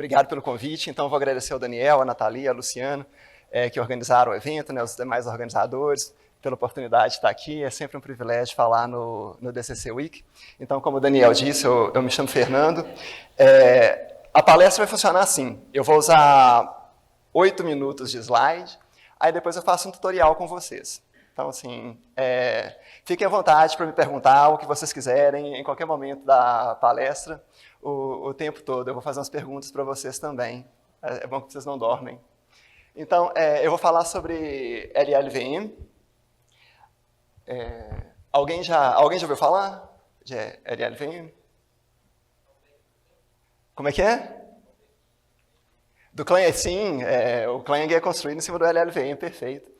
Obrigado pelo convite. Então, vou agradecer ao Daniel, a Nathalie, a Luciano, que organizaram o evento, né, os demais organizadores, pela oportunidade de estar aqui. É sempre um privilégio falar no DCC Week. Então, como o Daniel disse, eu me chamo Fernando. A palestra vai funcionar assim. Eu vou usar 8 minutos de slide, aí depois eu faço um tutorial com vocês. Então, assim, fiquem à vontade para me perguntar o que vocês quiserem, em qualquer momento da palestra, o tempo todo. Eu vou fazer umas perguntas para vocês também. É bom que vocês não dormem. Então, eu vou falar sobre LLVM. Alguém já ouviu falar de LLVM? Como é que é? Do Clang, sim. O Clang é construído em cima do LLVM, perfeito.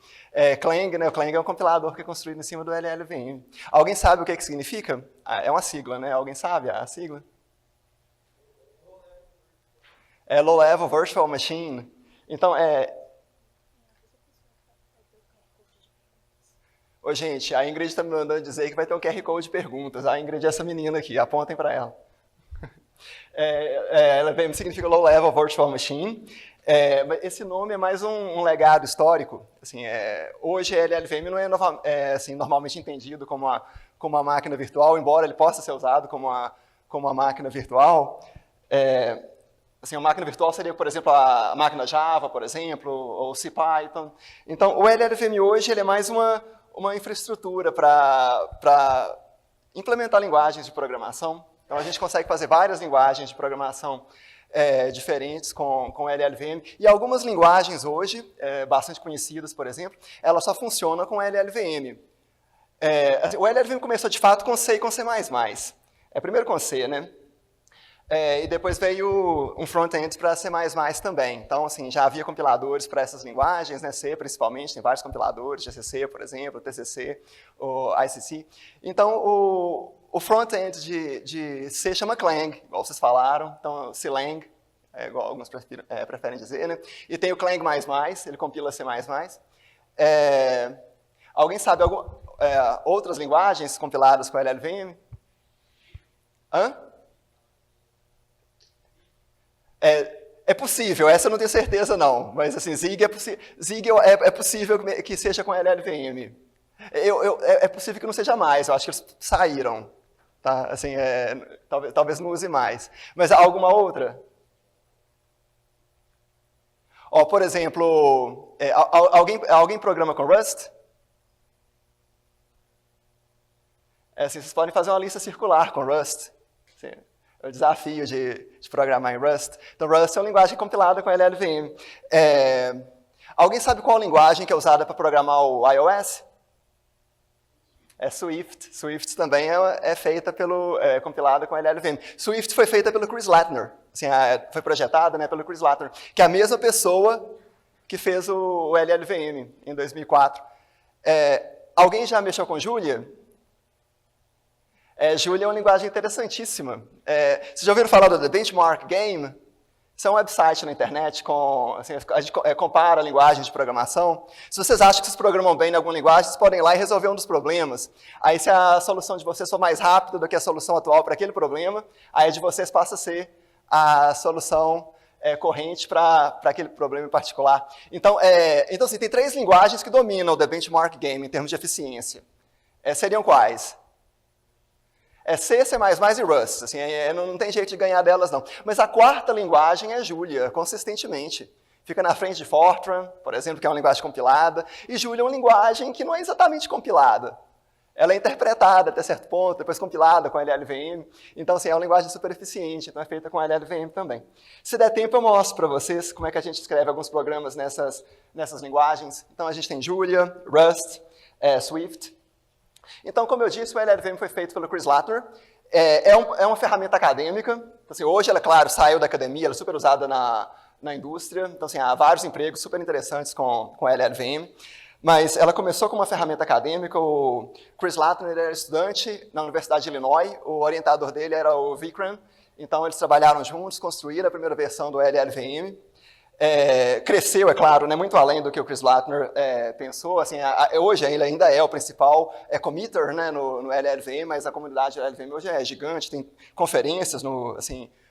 Clang, né? O Clang é um compilador que é construído em cima do LLVM. Alguém sabe o que significa? É uma sigla, né? Alguém sabe a sigla? Low Level Virtual Machine. Então, Ô, gente, a Ingrid está me mandando dizer que vai ter um QR Code de perguntas. A Ingrid é essa menina aqui, apontem para ela. LLVM significa Low Level Virtual Machine. Esse nome é mais um legado histórico. Assim, hoje, LLVM não é assim, normalmente entendido como uma máquina virtual, embora ele possa ser usado como uma máquina virtual. Assim, a máquina virtual seria, por exemplo, a máquina Java, por exemplo, ou CPython. Então, o LLVM hoje ele é mais uma infraestrutura para implementar linguagens de programação. Então, a gente consegue fazer várias linguagens de programação diferentes com o LLVM. E algumas linguagens hoje, bastante conhecidas, por exemplo, elas só funcionam com LLVM. O LLVM começou, de fato, com C e com C++. Primeiro com C, né? E depois veio um front-end para C++ também. Então, assim, já havia compiladores para essas linguagens, né? C, principalmente, tem vários compiladores, GCC, por exemplo, TCC, o ICC. Então, o front-end de C chama Clang, igual vocês falaram. Então, Clang, igual alguns preferem dizer, né? E tem o Clang++, ele compila C++. Alguém sabe outras linguagens compiladas com LLVM? Hã? É possível, essa eu não tenho certeza não, mas assim, Zig é possível que seja com LLVM. É possível que não seja mais, eu acho que eles saíram. Tá? Assim, talvez não use mais. Mas alguma outra? Por exemplo, alguém programa com Rust? Assim, vocês podem fazer uma lista circular com Rust. Assim, é o desafio de programar em Rust. Então, Rust é uma linguagem compilada com LLVM. Alguém sabe qual linguagem que é usada para programar o iOS? É Swift. Swift também é feita compilada com LLVM. Swift foi feita pelo Chris Lattner. Assim, foi projetada, né, pelo Chris Lattner, que é a mesma pessoa que fez o LLVM em 2004. Alguém já mexeu com Julia? Julia é uma linguagem interessantíssima. Vocês já ouviram falar do The Benchmark Game? Isso é um website na internet, a gente compara linguagens de programação. Se vocês acham que vocês programam bem em alguma linguagem, vocês podem ir lá e resolver um dos problemas. Aí, se a solução de vocês for mais rápida do que a solução atual para aquele problema, aí a de vocês passa a ser a solução corrente para aquele problema em particular. Então, assim, tem 3 linguagens que dominam o The Benchmark Game em termos de eficiência. Seriam quais? C, C++ e Rust. Assim, não tem jeito de ganhar delas, não. Mas a 4ª linguagem é Julia, consistentemente. Fica na frente de Fortran, por exemplo, que é uma linguagem compilada. E Julia é uma linguagem que não é exatamente compilada. Ela é interpretada até certo ponto, depois compilada com LLVM. Então, assim, é uma linguagem super eficiente, então é feita com LLVM também. Se der tempo, eu mostro para vocês como é que a gente escreve alguns programas nessas linguagens. Então, a gente tem Julia, Rust, Swift. Então, como eu disse, o LLVM foi feito pelo Chris Lattner. É uma ferramenta acadêmica. Assim, hoje, ela, claro, saiu da academia, ela é super usada na indústria. Então, assim, há vários empregos super interessantes com LLVM. Mas ela começou como uma ferramenta acadêmica. O Chris Lattner era estudante na Universidade de Illinois. O orientador dele era o Vikram. Então, eles trabalharam juntos, construíram a primeira versão do LLVM. Cresceu, é claro, né, muito além do que o Chris Lattner pensou. Assim, hoje ele ainda é o principal committer, né, no LLVM, mas a comunidade do LLVM hoje é gigante, tem conferências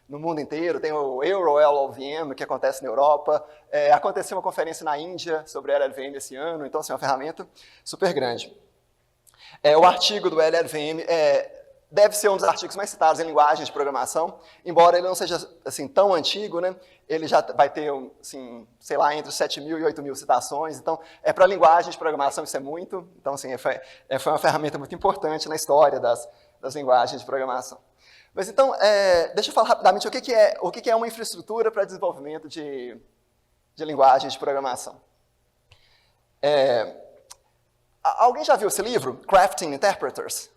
no mundo inteiro. Tem o Euro-LLVM, que acontece na Europa. Aconteceu uma conferência na Índia sobre LLVM esse ano, então assim, é uma ferramenta super grande. O artigo do LLVM deve ser um dos artigos mais citados em linguagens de programação, embora ele não seja assim, tão antigo, né? Ele já vai ter, assim, sei lá, entre 7.000 e 8.000 citações, então, para linguagem de programação isso é muito, então, assim, foi uma ferramenta muito importante na história das linguagens de programação. Mas, então, deixa eu falar rapidamente o que é uma infraestrutura para desenvolvimento de linguagens de programação. Alguém já viu esse livro, Crafting Interpreters?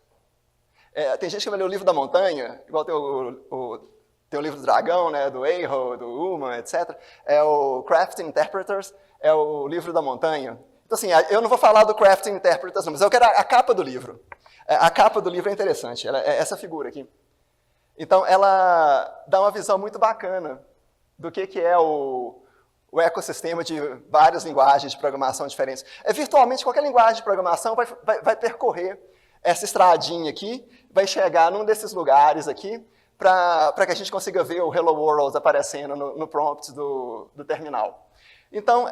Tem gente que vai ler o livro da montanha, igual tem o livro do dragão, né, do Eiho, do Uma, etc. O Crafting Interpreters é o livro da montanha. Então, assim, eu não vou falar do Crafting Interpreters, não, mas eu quero a capa do livro. A capa do livro é interessante, é essa figura aqui. Então, ela dá uma visão muito bacana do que é o ecossistema de várias linguagens de programação diferentes. Virtualmente, qualquer linguagem de programação vai percorrer essa estradinha aqui, vai chegar num desses lugares aqui, para que a gente consiga ver o Hello World aparecendo no prompt do terminal. Então,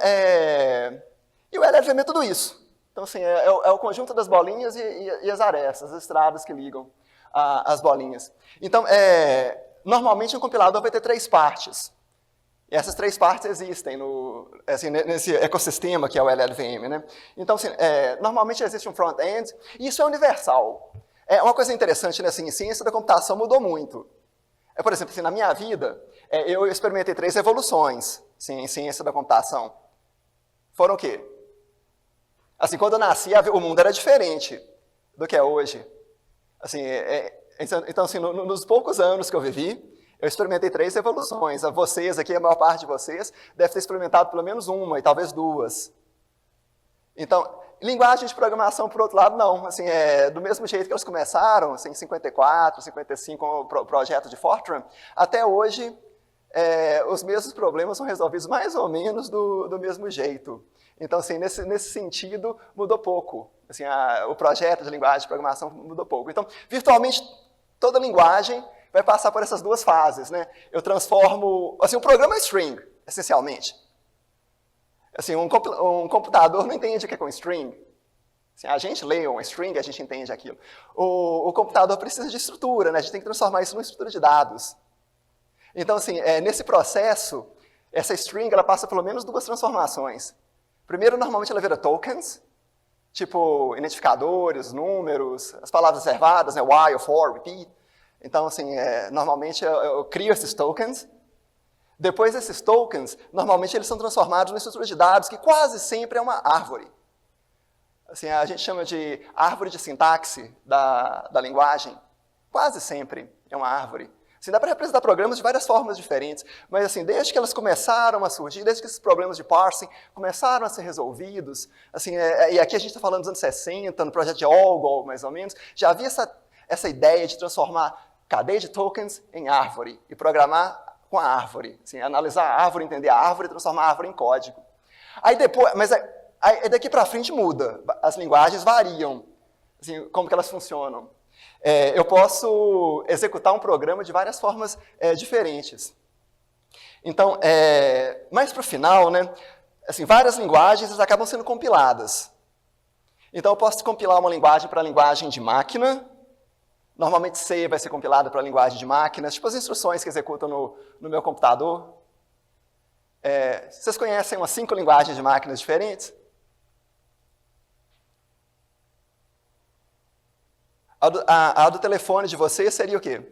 e o LLVM é tudo isso. Então, assim, é o conjunto das bolinhas e as arestas, as estradas que ligam as bolinhas. Então, normalmente um compilador vai ter 3 partes. E essas 3 partes existem nesse ecossistema que é o LLVM, né? Então, assim, normalmente existe um front-end, e isso é universal. Uma coisa interessante, né, assim, ciência da computação mudou muito. Por exemplo, assim, na minha vida, eu experimentei 3 revoluções assim, em ciência da computação. Foram o quê? Assim, quando eu nasci, o mundo era diferente do que é hoje. Assim, então, assim, nos poucos anos que eu vivi, eu experimentei 3 revoluções. Vocês aqui, a maior parte de vocês, deve ter experimentado pelo menos uma e talvez 2. Então, linguagem de programação, por outro lado, não. Assim, do mesmo jeito que elas começaram, assim, em 54, 55, com o projeto de Fortran, até hoje, os mesmos problemas são resolvidos mais ou menos do mesmo jeito. Então, assim, nesse sentido, mudou pouco. Assim, o projeto de linguagem de programação mudou pouco. Então, virtualmente, toda linguagem vai passar por essas 2 fases, né? Eu transformo... Assim, o programa é string, essencialmente. Assim, um computador não entende o que é com string. Assim, a gente lê uma string, a gente entende aquilo. O computador precisa de estrutura, né? A gente tem que transformar isso numa estrutura de dados. Então, assim, nesse processo, essa string ela passa pelo menos 2 transformações. Primeiro, normalmente ela vira tokens, tipo identificadores, números, as palavras reservadas, né? While, for, repeat. Então, assim, normalmente eu crio esses tokens. Depois desses tokens, normalmente eles são transformados numa estrutura de dados que quase sempre é uma árvore. Assim, a gente chama de árvore de sintaxe da linguagem. Quase sempre é uma árvore. Assim, dá para representar programas de várias formas diferentes, mas assim, desde que elas começaram a surgir, desde que esses problemas de parsing começaram a ser resolvidos, assim, e aqui a gente está falando dos anos 60, no projeto de Algol, mais ou menos, já havia essa ideia de transformar cadeia de tokens em árvore e programar com a árvore. Assim, analisar a árvore, entender a árvore e transformar a árvore em código. Aí depois, mas daqui para frente muda, as linguagens variam, assim, como que elas funcionam. Eu posso executar um programa de várias formas diferentes. Então, mais para o final, né, assim, várias linguagens acabam sendo compiladas. Então, eu posso compilar uma linguagem para a linguagem de máquina. Normalmente, C vai ser compilada para a linguagem de máquinas, tipo as instruções que executam no meu computador. Vocês conhecem umas 5 linguagens de máquinas diferentes? A do telefone de vocês seria o quê?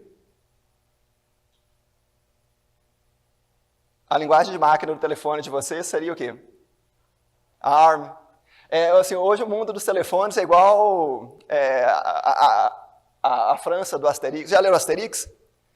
A linguagem de máquina do telefone de vocês seria o quê? ARM. Assim, hoje o mundo dos telefones é igual a França do Asterix. Já leram Asterix?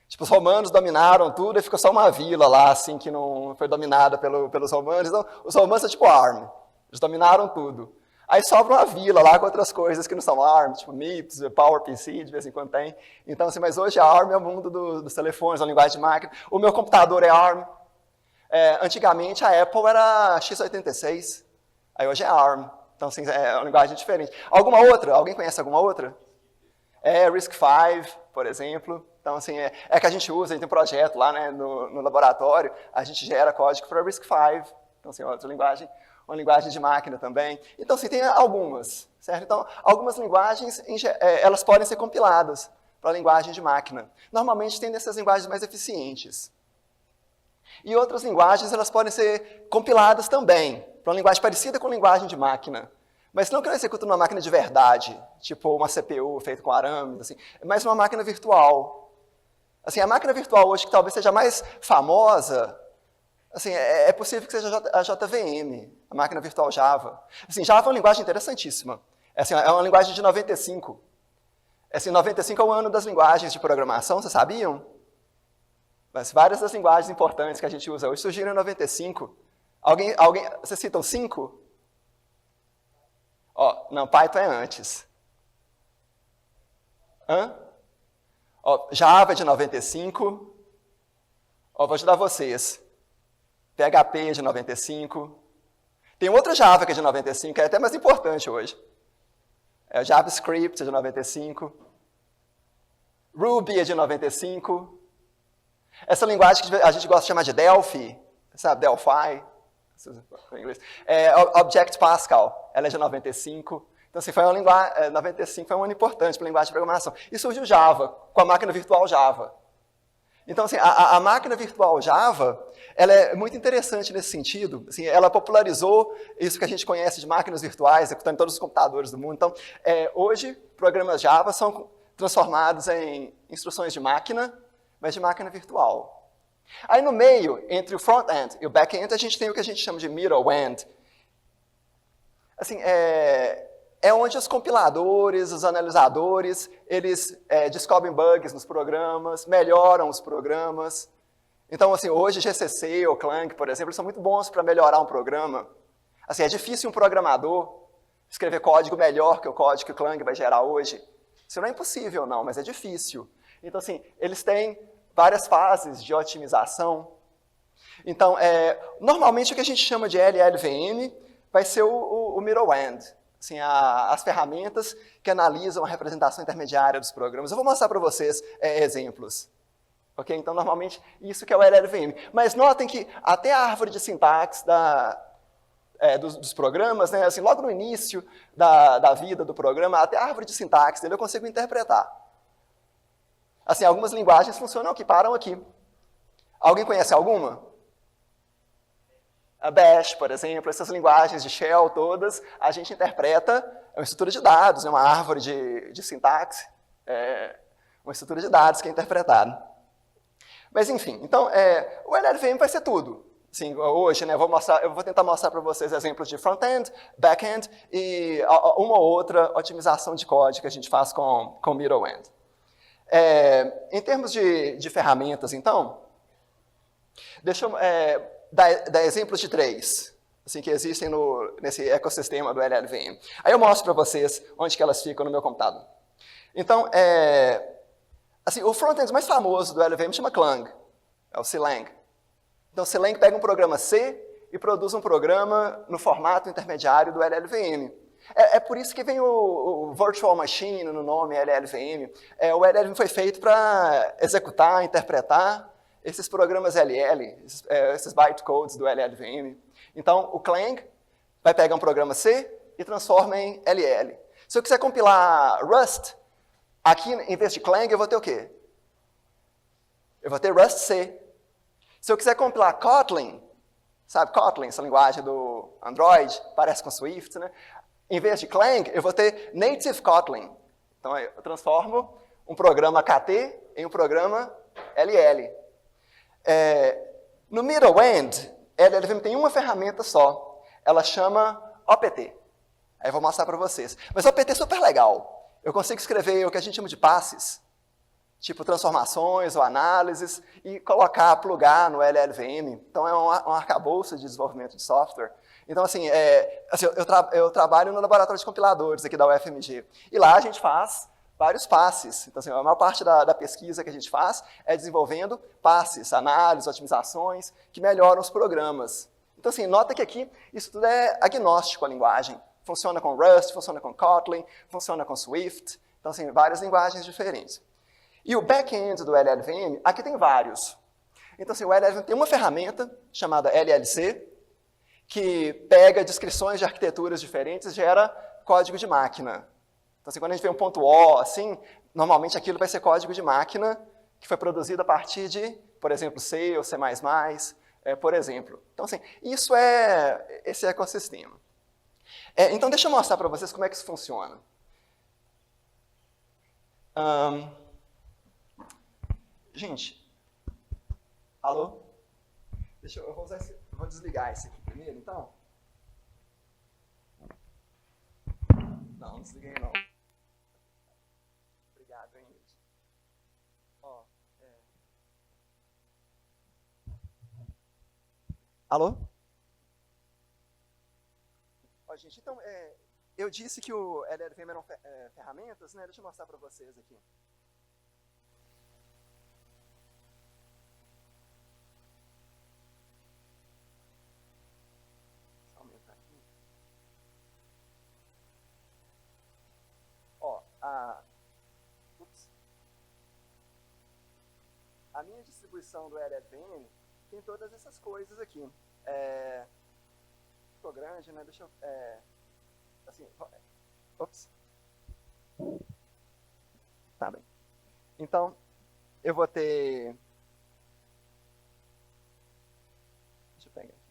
Tipo, os romanos dominaram tudo e ficou só uma vila lá, assim, que não foi dominada pelos romanos. Então, os romanos são tipo ARM. Eles dominaram tudo. Aí sobra uma vila lá com outras coisas que não são ARM, tipo MIPS, PowerPC, de vez em quando tem. Então, assim, mas hoje a ARM é o mundo dos telefones, a linguagem de máquina. O meu computador é ARM. Antigamente a Apple era x86, aí hoje é ARM. Então, assim, é uma linguagem diferente. Alguma outra? Alguém conhece alguma outra? RISC-V, por exemplo. Então, assim, é que a gente usa, a gente tem um projeto lá, né, no laboratório, a gente gera código para RISC-V. Então, assim, outra linguagem, uma linguagem de máquina também. Então, assim, tem algumas, certo? Então, algumas linguagens, elas podem ser compiladas para a linguagem de máquina. Normalmente, tem dessas linguagens mais eficientes. E outras linguagens, elas podem ser compiladas também, para uma linguagem parecida com a linguagem de máquina. Mas não que ela executa numa máquina de verdade, tipo uma CPU feita com arames, assim, mas numa máquina virtual. Assim, a máquina virtual hoje, que talvez seja mais famosa, assim, é possível que seja a JVM, a máquina virtual Java. Assim, Java é uma linguagem interessantíssima. Assim, é uma linguagem de 95. Assim, 95 é o ano das linguagens de programação, vocês sabiam? Mas várias das linguagens importantes que a gente usa hoje surgiram em 95. Vocês citam 5? Ó, não, Python é antes. Hã? Ó, Java é de 95. Ó, vou ajudar vocês. PHP é de 95. Tem outra Java que é de 95, que é até mais importante hoje. É o JavaScript é de 95. Ruby é de 95. Essa linguagem que a gente gosta de chamar de Delphi, sabe, Delphi, em inglês, Object Pascal, ela é de 95. Então, assim, foi uma linguagem, 95 foi um ano importante para a linguagem de programação. E surgiu Java, com a máquina virtual Java. Então, assim, a máquina virtual Java, ela é muito interessante nesse sentido. Assim, ela popularizou isso que a gente conhece de máquinas virtuais, executando em todos os computadores do mundo. Então, hoje, programas Java são transformados em instruções de máquina, mas de máquina virtual. Aí no meio, entre o front-end e o back-end, a gente tem o que a gente chama de middle-end. Assim, é onde os compiladores, os analisadores, eles descobrem bugs nos programas, melhoram os programas. Então, assim, hoje GCC ou Clang, por exemplo, são muito bons para melhorar um programa. Assim, é difícil um programador escrever código melhor que o código que o Clang vai gerar hoje. Isso não é impossível, não, mas é difícil. Então, assim, eles têm várias fases de otimização. Então, normalmente o que a gente chama de LLVM vai ser o middle-end. Assim, as ferramentas que analisam a representação intermediária dos programas. Eu vou mostrar para vocês exemplos. Okay? Então, normalmente, isso que é o LLVM. Mas notem que até a árvore de sintaxe dos programas, né, assim, logo no início da vida do programa, até a árvore de sintaxe dele eu consigo interpretar. Assim, algumas linguagens funcionam aqui, param aqui. Alguém conhece alguma? A Bash, por exemplo, essas linguagens de shell todas, a gente interpreta uma estrutura de dados, uma árvore de sintaxe, uma estrutura de dados que é interpretada. Mas, enfim, então, o LLVM vai ser tudo. Assim, hoje, né, eu vou tentar mostrar para vocês exemplos de front-end, back-end e uma ou outra otimização de código que a gente faz com middle-end. Em termos de ferramentas, então, deixa eu dar exemplos de 3, assim, que existem nesse ecossistema do LLVM. Aí eu mostro para vocês onde que elas ficam no meu computador. Então, assim, o front-end mais famoso do LLVM chama Clang, é o Clang. Então, o Clang pega um programa C e produz um programa no formato intermediário do LLVM. É por isso que vem o Virtual Machine no nome LLVM. O LLVM foi feito para executar, interpretar esses programas LL, esses bytecodes do LLVM. Então, o Clang vai pegar um programa C e transforma em LL. Se eu quiser compilar Rust, aqui, em vez de Clang, eu vou ter o quê? Eu vou ter Rust C. Se eu quiser compilar Kotlin, sabe Kotlin, essa linguagem do Android, parece com Swift, né? Em vez de Clang, eu vou ter Native Kotlin. Então, eu transformo um programa KT em um programa LL. No middle end, LLVM tem uma ferramenta só. Ela chama OPT. Aí eu vou mostrar para vocês. Mas OPT é super legal. Eu consigo escrever o que a gente chama de passes, tipo transformações ou análises, e plugar no LLVM. Então, é um arcabouço de desenvolvimento de software. Então, assim, eu trabalho no laboratório de compiladores aqui da UFMG. E lá a gente faz vários passes. Então, assim, a maior parte da pesquisa que a gente faz é desenvolvendo passes, análises, otimizações, que melhoram os programas. Então, assim, nota que aqui isso tudo é agnóstico à linguagem. Funciona com Rust, funciona com Kotlin, funciona com Swift. Então, assim, várias linguagens diferentes. E o back-end do LLVM, aqui tem vários. Então, assim, o LLVM tem uma ferramenta chamada LLC, que pega descrições de arquiteturas diferentes e gera código de máquina. Então, assim, quando a gente vê um ponto O, assim, normalmente aquilo vai ser código de máquina que foi produzido a partir de, por exemplo, C ou C++, por exemplo. Então, assim, isso é esse ecossistema. Então, deixa eu mostrar para vocês como é que isso funciona. Gente, alô? Eu vou desligar esse aqui primeiro, então. Não desliguei não. Obrigado, hein, gente. Ó, Alô? Ó, gente, então, eu disse que o LLVM eram ferramentas, né? Deixa eu mostrar para vocês aqui. Deixa eu aumentar aqui. Ó, a minha distribuição do LLVM tem todas essas coisas aqui. Ficou grande, né? Deixa eu... assim, ops. Tá bem. Então, eu vou ter... Deixa eu pegar aqui.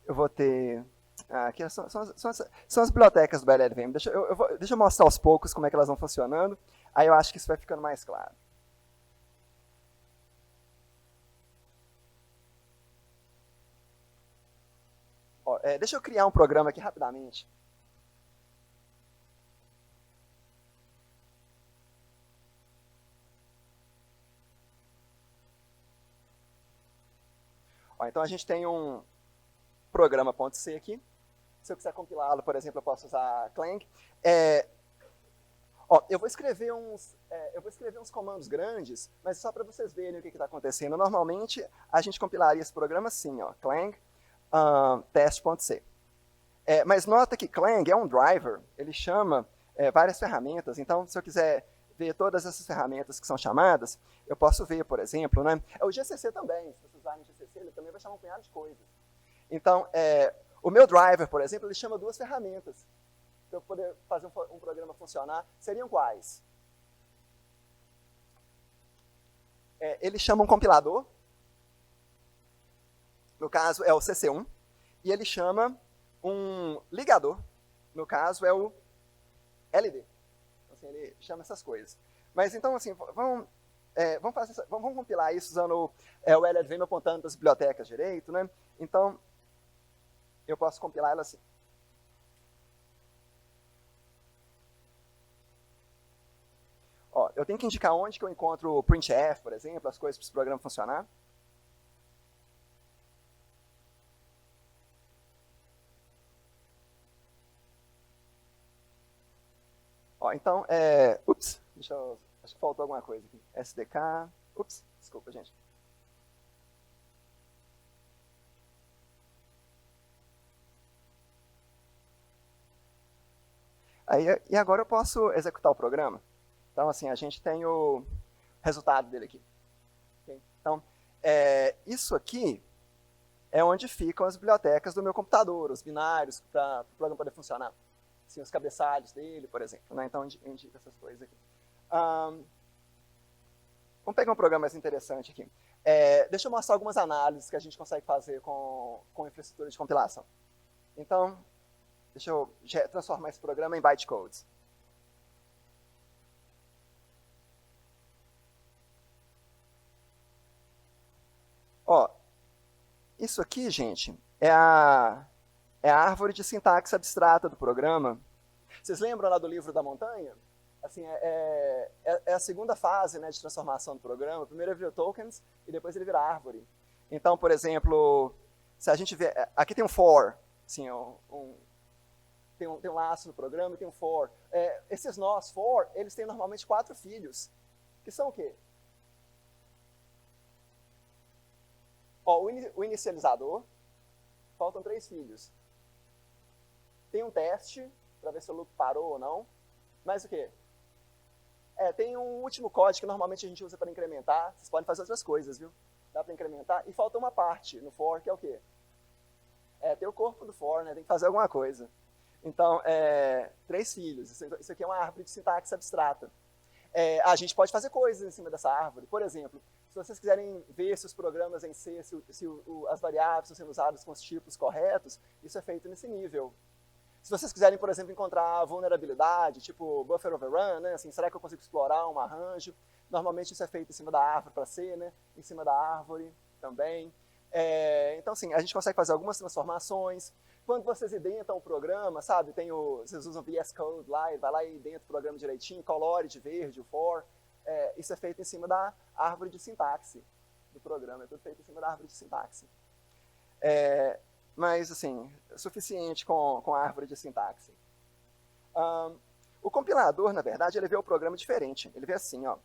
Eu vou ter... aqui são as bibliotecas do LLVM. Deixa eu mostrar aos poucos como é que elas vão funcionando. Aí eu acho que isso vai ficando mais claro. Ó, deixa eu criar um programa aqui rapidamente. Ó, então a gente tem um programa.c aqui. Se eu quiser compilá-lo, por exemplo, eu posso usar Clang. Eu vou escrever uns comandos grandes, mas só para vocês verem o que está acontecendo. Normalmente, a gente compilaria esse programa assim, ó, Clang test.c. Mas nota que Clang é um driver, ele chama várias ferramentas. Então, se eu quiser ver todas essas ferramentas que são chamadas, eu posso ver, por exemplo, né? O GCC também, se vocês usarem o GCC, ele também vai chamar um punhado de coisas. Então, o meu driver, por exemplo, ele chama duas ferramentas. Para eu poder fazer um programa funcionar, seriam quais? Ele chama um compilador, no caso é o CC1, e ele chama um ligador, no caso é o LD. Então, assim, ele chama essas coisas. Mas então, assim, vamos compilar isso usando o LLVM apontando das bibliotecas direito, né? Então, eu posso compilar ela assim. Ó, eu tenho que indicar onde que eu encontro o printf, por exemplo, as coisas para esse programa funcionar. Ó, então, acho que faltou alguma coisa aqui. SDK, desculpa, gente. E agora eu posso executar o programa. Então, assim, a gente tem o resultado dele aqui. Okay? Então, isso aqui é onde ficam as bibliotecas do meu computador, os binários, para o programa poder funcionar. Assim, os cabeçalhos dele, por exemplo. Né? Então, eu indico essas coisas aqui. Vamos pegar um programa mais interessante aqui. Deixa eu mostrar algumas análises que a gente consegue fazer com infraestrutura de compilação. Então, deixa eu transformar esse programa em bytecodes. Ó, isso aqui, gente, é a árvore de sintaxe abstrata do programa. Vocês lembram lá do livro da montanha? Assim, é a segunda fase, né, de transformação do programa. Primeiro ele vira tokens e depois ele vira árvore. Então, por exemplo, Se a gente vê, aqui tem um for, assim, tem um laço no programa e tem um for. Esses nós for, eles têm normalmente 4 filhos, que são o quê? Ó, o inicializador, faltam 3 filhos. Tem um teste, para ver se o loop parou ou não. Mas o quê? Tem um último código que normalmente a gente usa para incrementar. Vocês podem fazer outras coisas, viu? Dá para incrementar. E falta uma parte no for, que é o quê? Tem o corpo do for, né? Tem que fazer alguma coisa. Então, 3 filhos. Isso aqui é uma árvore de sintaxe abstrata. A gente pode fazer coisas em cima dessa árvore. Por exemplo, se vocês quiserem ver se os programas em C, se as variáveis estão sendo usadas com os tipos corretos, isso é feito nesse nível. Se vocês quiserem, por exemplo, encontrar vulnerabilidade, tipo buffer overrun, né? Assim, será que eu consigo explorar um arranjo? Normalmente isso é feito em cima da árvore para C, né? Em cima da árvore também. Então, assim, a gente consegue fazer algumas transformações. Quando vocês identam o programa, sabe, vocês usam VS Code lá, e vai lá e identa o programa direitinho, colore de verde, o for. Isso é feito em cima da árvore de sintaxe do programa, é tudo feito em cima da árvore de sintaxe. Mas, assim, é suficiente com a árvore de sintaxe. O compilador, na verdade, ele vê o programa diferente. Ele vê assim, ó.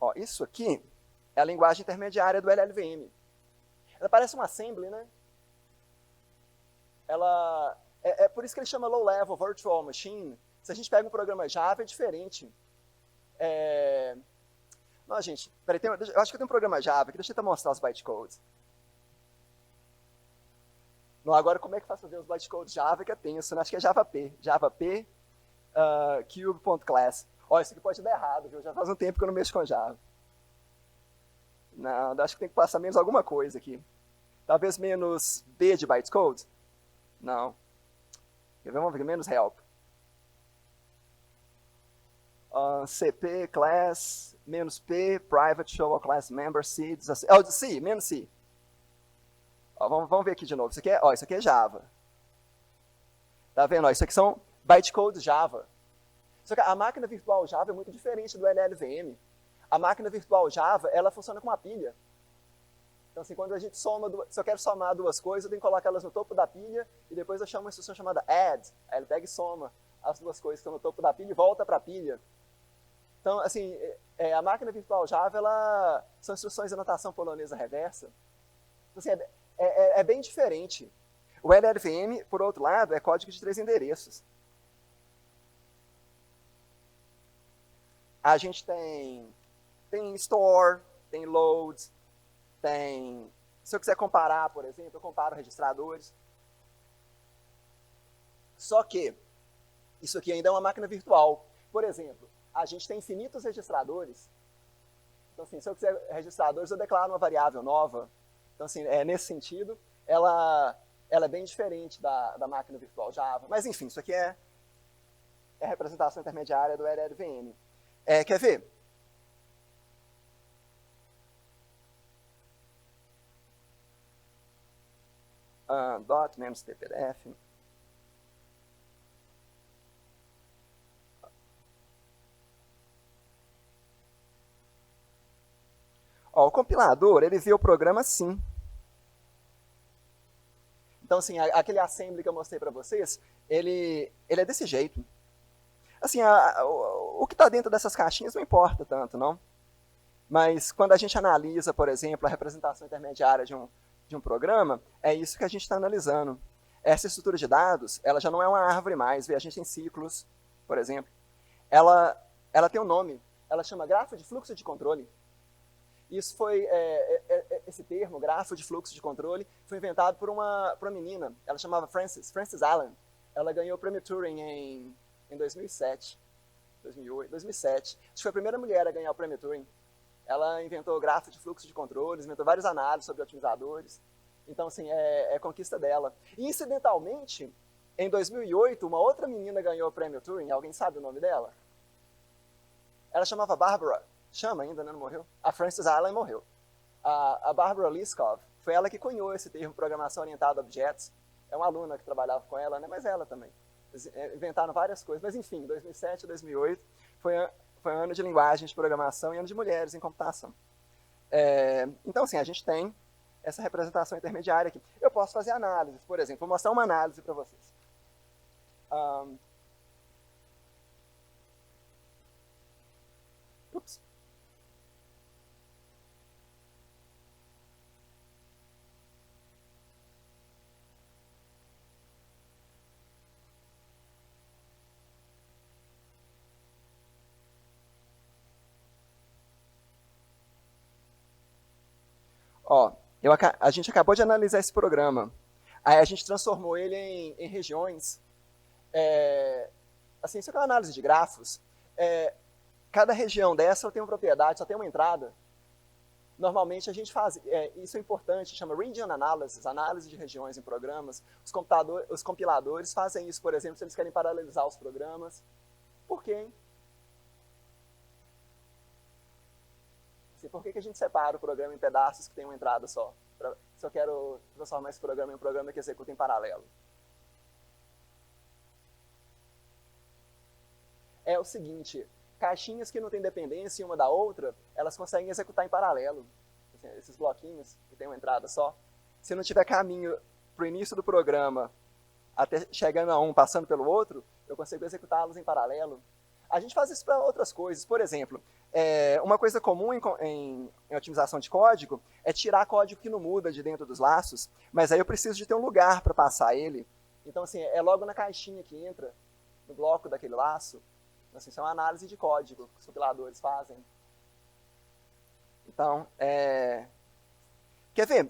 Ó, isso aqui é a linguagem intermediária do LLVM. Ela parece um assembly, né? É por isso que ele chama Low Level Virtual Machine. Se a gente pega um programa Java, é diferente. Não, gente, peraí, eu acho que eu tenho um programa Java aqui, deixa eu mostrar os bytecodes. Não, agora como é que faz para ver os bytecodes Java, que é tenso, né? Acho que é Java P. Java P, cube.class. Ó, isso aqui pode dar errado, viu? Já faz um tempo que eu não mexo com Java. Não, acho que tem que passar menos alguma coisa aqui. Talvez menos B de bytecode? Não. Vamos ver, menos help. CP, class, menos P, private show all class member, C, C, menos C. Vamos ver aqui de novo. Isso aqui é Java. Tá vendo? Isso aqui são bytecodes Java. Só que a máquina virtual Java é muito diferente do LLVM. A máquina virtual Java, ela funciona com uma pilha. Então, assim, quando a gente se eu quero somar 2 coisas, eu tenho que colocar elas no topo da pilha e depois eu chamo uma instrução chamada add. Aí ele pega e soma as 2 coisas que estão no topo da pilha e volta para a pilha. Então, assim, a máquina virtual Java, são instruções de notação polonesa reversa. Então, assim, é bem diferente. O LLVM, por outro lado, é código de 3 endereços. A gente tem store, tem load, se eu quiser comparar, por exemplo, eu comparo registradores. Só que isso aqui ainda é uma máquina virtual. Por exemplo, a gente tem infinitos registradores. Então, assim, se eu quiser registradores, eu declaro uma variável nova. Então, assim, nesse sentido, ela é bem diferente da máquina virtual Java. Mas, enfim, isso aqui é a representação intermediária do LLVM. Quer ver? Dot menos tpdf. Ó, o compilador, ele vê o programa assim. Então, assim, aquele assembly que eu mostrei para vocês, ele é desse jeito. Assim, o que está dentro dessas caixinhas não importa tanto, não. Mas quando a gente analisa, por exemplo, a representação intermediária de um programa, é isso que a gente está analisando. Essa estrutura de dados, ela já não é uma árvore mais. A gente tem ciclos, por exemplo. Ela tem um nome. Ela chama grafo de fluxo de controle. Isso foi, esse termo, grafo de fluxo de controle, foi inventado por uma menina. Ela chamava Frances Allen. Ela ganhou o prêmio Turing em 2007, 2008, 2007. Acho que foi a primeira mulher a ganhar o prêmio Turing. Ela inventou o grafo de fluxo de controles, inventou várias análises sobre otimizadores. Então, assim, é conquista dela. E, incidentalmente, em 2008, uma outra menina ganhou o prêmio Turing. Alguém sabe o nome dela? Ela chamava Barbara. Chama ainda, né? Não morreu? A Frances Allen morreu. A Barbara Liskov. Foi ela que cunhou esse termo programação orientada a objetos. É uma aluna que trabalhava com ela, né? Mas ela também. Eles inventaram várias coisas. Mas enfim, 2007 e 2008 foi ano de linguagem de programação e ano de mulheres em computação. Então, assim, a gente tem essa representação intermediária aqui. Eu posso fazer análises, por exemplo. Vou mostrar uma análise para vocês. Ups. Ó, a gente acabou de analisar esse programa. Aí a gente transformou ele em regiões. Assim, isso aqui é uma análise de grafos. Cada região dessa só tem uma propriedade, só tem uma entrada. Normalmente a gente faz, isso é importante, chama region analysis, análise de regiões em programas. Os compiladores fazem isso, por exemplo, se eles querem paralelizar os programas. Por quê, hein? Assim, por que a gente separa o programa em pedaços que tem uma entrada só? Se eu quero transformar esse programa em um programa que executa em paralelo. É o seguinte, caixinhas que não têm dependência uma da outra, elas conseguem executar em paralelo. Assim, esses bloquinhos que tem uma entrada só. Se não tiver caminho para o início do programa, até chegando a um, passando pelo outro, eu consigo executá-los em paralelo. A gente faz isso para outras coisas. Por exemplo, uma coisa comum em otimização de código é tirar código que não muda de dentro dos laços, mas aí eu preciso de ter um lugar para passar ele. Então, assim, é logo na caixinha que entra, no bloco daquele laço. Assim, isso é uma análise de código que os compiladores fazem. Então, quer ver?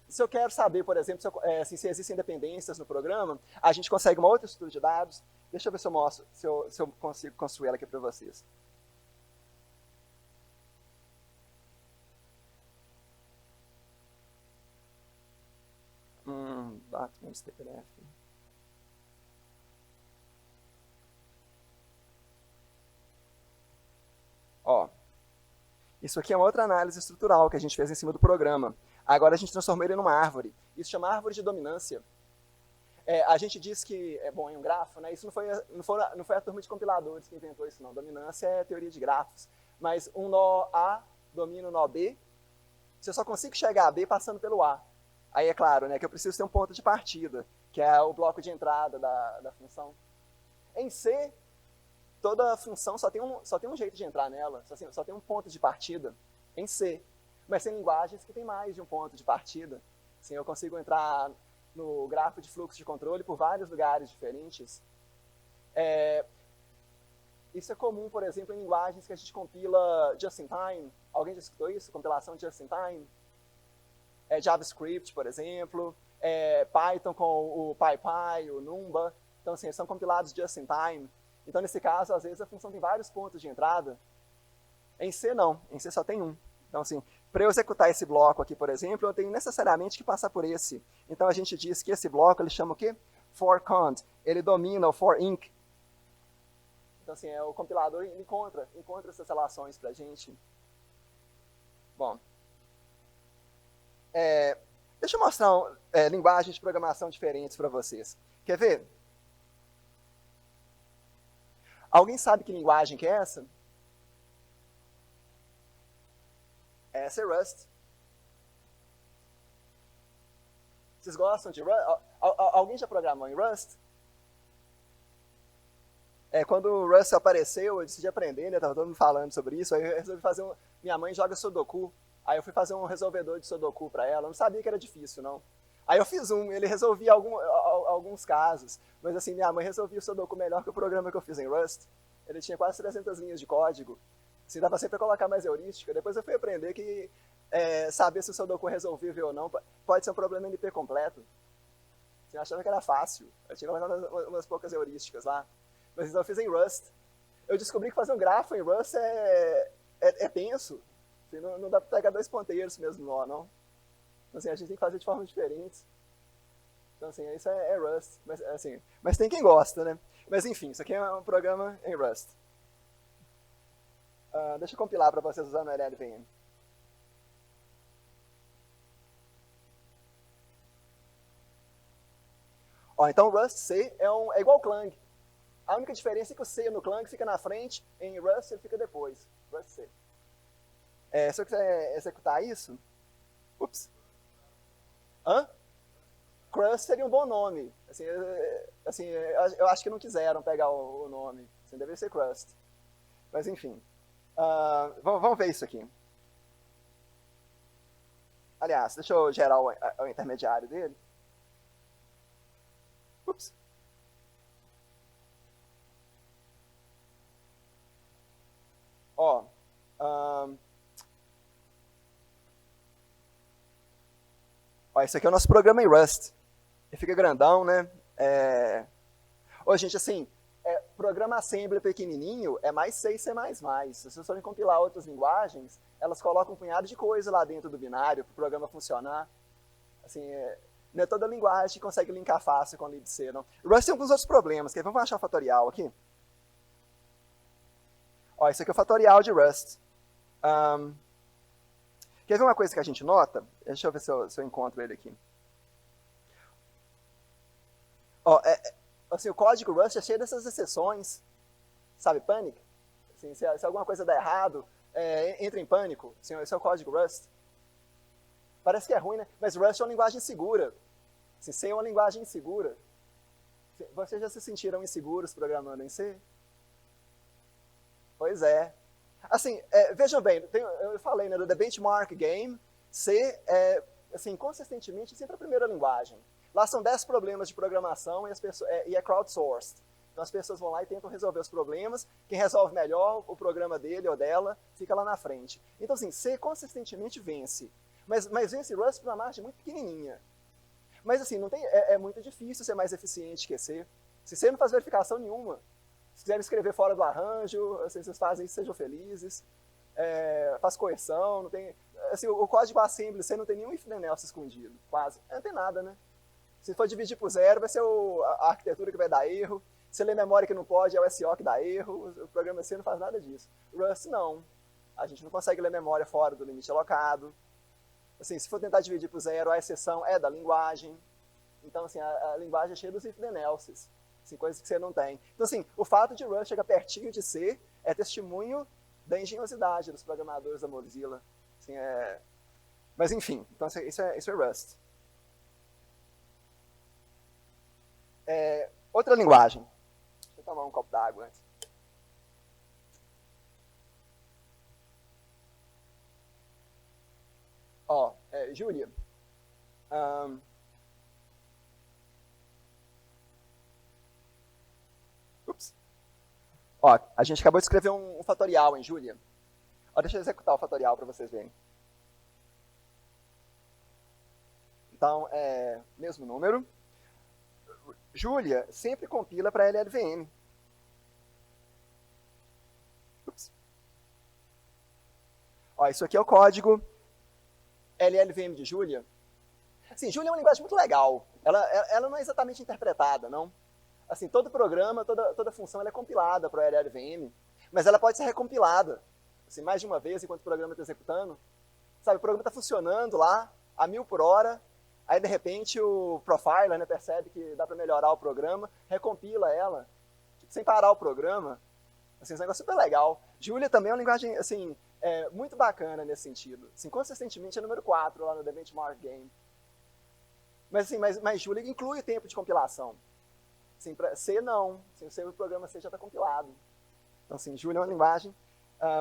Se eu quero saber, por exemplo, se existem dependências no programa, a gente consegue uma outra estrutura de dados. Deixa eu ver se eu mostro, se eu consigo construir ela aqui para vocês. Documents, TPF. Ó, isso aqui é uma outra análise estrutural que a gente fez em cima do programa. Agora a gente transformou ele numa árvore. Isso chama árvore de dominância. A gente diz que é bom em um grafo, né? Isso não foi a turma de compiladores que inventou isso, não. Dominância é teoria de grafos. Mas um nó A domina o nó B. Se eu só consigo chegar a B passando pelo A. Aí é claro, né, que eu preciso ter um ponto de partida, que é o bloco de entrada da função. Em C, toda função só tem um jeito de entrar nela, só tem um ponto de partida em C. Mas tem linguagens que tem mais de um ponto de partida. Assim, eu consigo entrar no grafo de fluxo de controle por vários lugares diferentes. Isso é comum, por exemplo, em linguagens que a gente compila just in time. Alguém já escutou isso? Compilação just in time? JavaScript, por exemplo. Python com o PyPy, o Numba. Então, assim, são compilados just in time. Então, nesse caso, às vezes a função tem vários pontos de entrada. Em C, não. Em C só tem um. Então, assim, para eu executar esse bloco aqui, por exemplo, eu tenho necessariamente que passar por esse. Então, a gente diz que esse bloco, ele chama o quê? For cont. Ele domina o for inc. Então, assim, o compilador ele encontra essas relações para a gente. Bom. Deixa eu mostrar linguagens de programação diferentes para vocês. Quer ver? Alguém sabe que linguagem que é essa? Essa é Rust. Vocês gostam de Rust? Alguém já programou em Rust? Quando o Rust apareceu, eu decidi aprender, né? Tava todo mundo falando sobre isso. Aí eu resolvi fazer minha mãe joga Sudoku. Aí eu fui fazer um resolvedor de Sudoku para ela. Eu não sabia que era difícil, não. Aí eu fiz ele resolvia alguns casos. Mas assim, minha mãe resolvia o Sudoku melhor que o programa que eu fiz em Rust. Ele tinha quase 300 linhas de código. Assim, dava sempre para colocar mais heurística. Depois eu fui aprender que saber se o Sudoku é resolvível ou não pode ser um problema NP completo. Assim, eu achava que era fácil. Eu tinha colocado umas poucas heurísticas lá. Mas então eu fiz em Rust. Eu descobri que fazer um grafo em Rust é tenso. Assim, não dá para pegar dois ponteiros mesmo nó, não. Então, assim, a gente tem que fazer de formas diferentes. Então, assim, isso é Rust. Mas tem quem gosta, né? Mas, enfim, isso aqui é um programa em Rust. Deixa eu compilar para vocês usando o LLVM. Ó, então, Rust C é igual ao Clang. A única diferença é que o C no Clang fica na frente, em Rust ele fica depois. Rust C. Se eu quiser executar isso... Ups. Hã? Crust seria um bom nome. Assim, eu acho que não quiseram pegar o nome. Assim, deveria ser Crust. Mas, enfim. Vamos ver isso aqui. Aliás, deixa eu gerar o intermediário dele. Ups. Ó. Ó, esse aqui é o nosso programa em Rust. Ele fica grandão, né? Ô, gente, assim, programa assembly pequenininho é mais C e C++. Se vocês forem compilar outras linguagens, elas colocam um punhado de coisa lá dentro do binário para o programa funcionar. Assim, não é toda linguagem que consegue linkar fácil com libc, não. Rust tem alguns outros problemas. Vamos achar o fatorial aqui. Ó, esse aqui é o fatorial de Rust. Quer ver uma coisa que a gente nota? Deixa eu ver se eu encontro ele aqui. Ó, assim, o código Rust é cheio dessas exceções. Sabe, panic? Assim, se alguma coisa der errado, entra em pânico. Assim, esse é o código Rust. Parece que é ruim, né? Mas Rust é uma linguagem segura. Assim, C é uma linguagem insegura. Vocês já se sentiram inseguros programando em C? Pois é. Assim, vejam bem, eu falei, né, do The Benchmark Game, C é, assim, consistentemente, sempre a primeira linguagem. Lá são 10 problemas de programação e é crowdsourced. Então as pessoas vão lá e tentam resolver os problemas. Quem resolve melhor o programa dele ou dela fica lá na frente. Então, assim, C consistentemente vence. Mas vence Rust por uma margem muito pequenininha. Mas, assim, não tem, é muito difícil ser mais eficiente que C. Se C não faz verificação nenhuma, se quiserem escrever fora do arranjo, assim, vocês fazem isso, sejam felizes. Faz coerção, não tem... Assim, o código assembly, você não tem nenhum if-then else escondido, quase. Não tem nada, né? Se for dividir por zero, vai ser a arquitetura que vai dar erro. Se ler memória que não pode, é o SO que dá erro. O programa C não faz nada disso. Rust, não. A gente não consegue ler memória fora do limite alocado. Assim, se for tentar dividir por zero, a exceção é da linguagem. Então, assim, a linguagem é cheia dos if-then elses. Assim, coisas que você não tem. Então, assim, o fato de Rust chegar pertinho de C é testemunho da engenhosidade dos programadores da Mozilla. Assim, Mas, enfim, então, isso é Rust. Outra linguagem. Deixa eu tomar um copo d'água antes. Ó, Julia. Ups. Ó, a gente acabou de escrever um fatorial em Julia. Ó, deixa eu executar o fatorial para vocês verem. Então, mesmo número. Julia sempre compila para LLVM. Ups. Ó, isso aqui é o código LLVM de Julia. Assim, Julia é uma linguagem muito legal. Ela não é exatamente interpretada, não. Assim, todo programa, toda função ela é compilada para o LLVM, mas ela pode ser recompilada. Assim, mais de uma vez enquanto o programa está executando. Sabe, o programa está funcionando lá a 1000 por hora, aí de repente o profiler, né, percebe que dá para melhorar o programa, recompila ela, tipo, sem parar o programa. Assim, esse negócio é super legal. Julia também é uma linguagem assim, muito bacana nesse sentido. Assim, consistentemente é número 4 lá no The Benchmark Game. Mas, assim, mas Julia inclui o tempo de compilação. Assim, para C não. Assim, o programa C já está compilado. Então, assim, Julia é uma linguagem